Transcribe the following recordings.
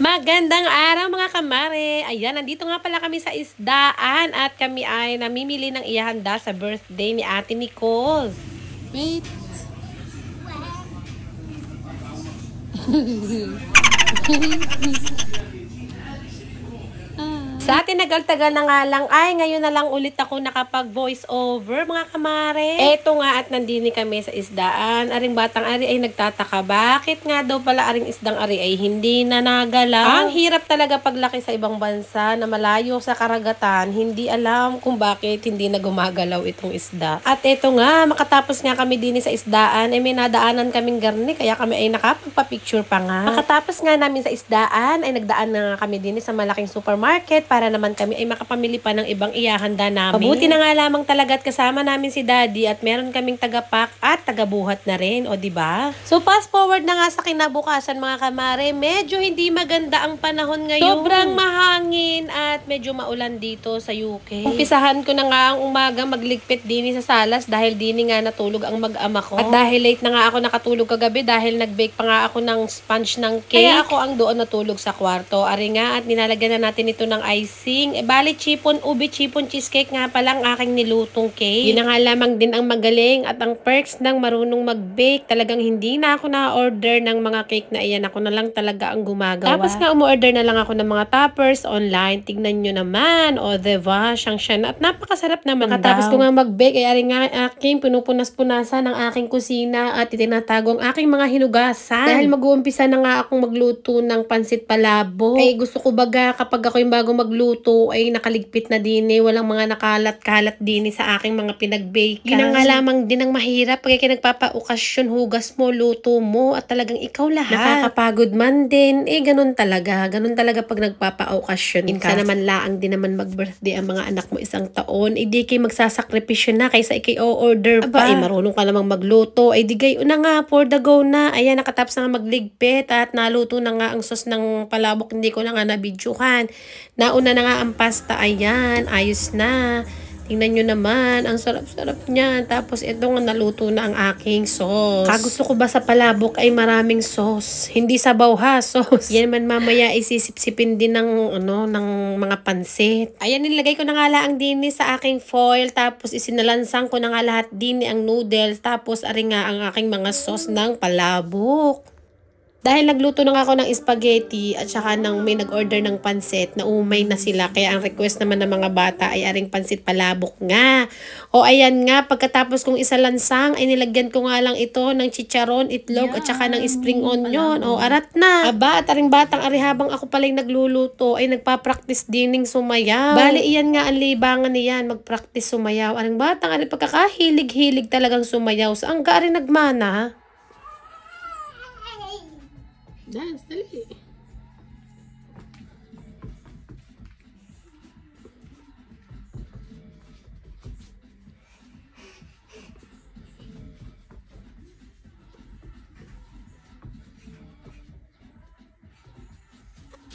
Magandang araw mga kamare. Ayan, nandito nga pala kami sa isdaan at kami ay namimili ng ihanda sa birthday ni Ate Nicole. Wait. Sa tinagal-tagal na nga lang ay ngayon na lang ulit ako nakapag-voice over mga kamare. Eto nga at nandini kami sa isdaan. Aring batang ari ay nagtataka. Bakit nga daw pala aring isdang ari ay hindi na nagalaw? Ang hirap talaga paglaki sa ibang bansa na malayo sa karagatan. Hindi alam kung bakit hindi na gumagalaw itong isda. At eto nga, makatapos nga kami din sa isdaan ay may nadaanan kaming garni kaya kami ay nakapagpa-picture pa nga. Makatapos nga namin sa isdaan ay nagdaan na nga kami din sa malaking supermarket para naman kami ay makapamili pa ng ibang ihahanda namin. Mabuti na nga lamang talaga at kasama namin si Daddy at meron kaming tagapak at tagabuhat na rin, o diba? So fast forward na nga sa kinabukasan mga kamare, medyo hindi maganda ang panahon ngayon. Sobrang mahangin at medyo maulan dito sa UK. Umpisahan ko na nga ang umaga magligpit din sa salas dahil din nga natulog ang mag-ama ko. At dahil late na nga ako nakatulog kagabi dahil nag-bake pa nga ako ng sponge ng cake. Kaya ako ang doon natulog sa kwarto. Ari nga at nilalagyan na natin ito ng icing. Bali, ubi chipon cheesecake nga palang aking nilutong cake. Yun na nga lamang din ang magaling at ang perks ng marunong mag-bake. Talagang hindi na ako na-order ng mga cake na iyan. Ako na lang talaga ang gumagawa. Tapos nga umorder na lang ako ng mga toppers online. Tignan nyo naman. O, diba? Siyang at napakasarap naman daw. Katapos ko nga mag-bake, ay ari nga aking pinupunas-punasan ng aking kusina at itinatago ang aking mga hinugasan. Dahil mag-uumpisa na nga akong magluto ng pansit palabo. Ay gusto ko baga kapag ako yung bago magluto ay nakaligpit na din walang mga nakalat-kalat din sa aking mga pinag-bake. Yun nga lamang din ang mahirap pag nagpapa-okasyon, hugas mo, luto mo at talagang ikaw lahat. Nakakapagod man din. Ganun talaga. Ganun talaga pag nagpapa-okasyon. Minsan naman laang din naman mag-birthday ang mga anak mo isang taon. Di kayo magsasakripisyo na kaysa ikay o-order pa. Marunong ka namang magluto. Di kayo na nga, for the go na. Ayan, nakatapos na nga magligpit at naluto na nga ang sauce ng palabok. Hindi ko na nga nabidyuhan. Nauna na nga ang pasta. Ayan, ayos na. Tingnan nyo naman, ang sarap-sarap niya. Tapos ito nga naluto na ang aking sauce. Kagusto ko ba sa palabok ay maraming sauce. Hindi sabaw ha, sauce. Yan man mamaya isisip-sipin din ng, ng mga pansit. Ayan, nilagay ko na nga lang din sa aking foil. Tapos isinalansang ko na nga lahat din ang noodles. Tapos ari nga ang aking mga sauce ng palabok. Dahil nagluto na nga ako ng spaghetti at saka may nag-order ng pansit, na umay na sila. Kaya ang request naman ng mga bata ay aring pansit palabok nga. O ayan nga, pagkatapos kong isalansang, ay nilagyan ko nga lang ito ng chicharon, itlog at saka ng spring onion. O arat na. Aba, at aring batang ari habang ako pala'y nagluluto, ay nagpa-practice dining sumayaw. Bale, iyan nga ang libangan niyan, mag-practice sumayaw. Aring batang ari pagkakahilig-hilig talagang sumayaw. Saan ka ari nagmana? Dance, dali.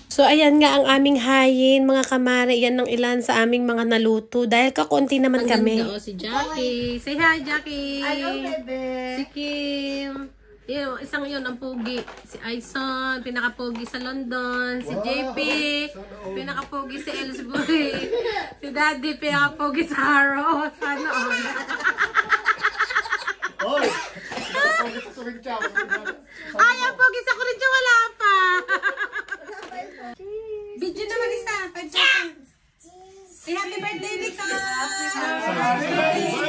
So, ayan nga ang aming hayin, mga kamare. Yan ang ilan sa aming mga naluto. Dahil kakunti naman kami. Ang ganda, si Jackie. Say hi, Jackie. Hello, bebe. Si Kim. Isang yun, ang pogi. Si Aison, pinaka-pogi sa London. Si JP, pinaka-pogi si Ellsbury. Si Daddy, pinaka-pogi sa Harrow. Sana all. Hoy! Pogi sa Kurincha. Ay, ang pogi sa Kurincha, wala pa. Video naman isa. 5 seconds. Si happy birthday, Nicole! Happy birthday!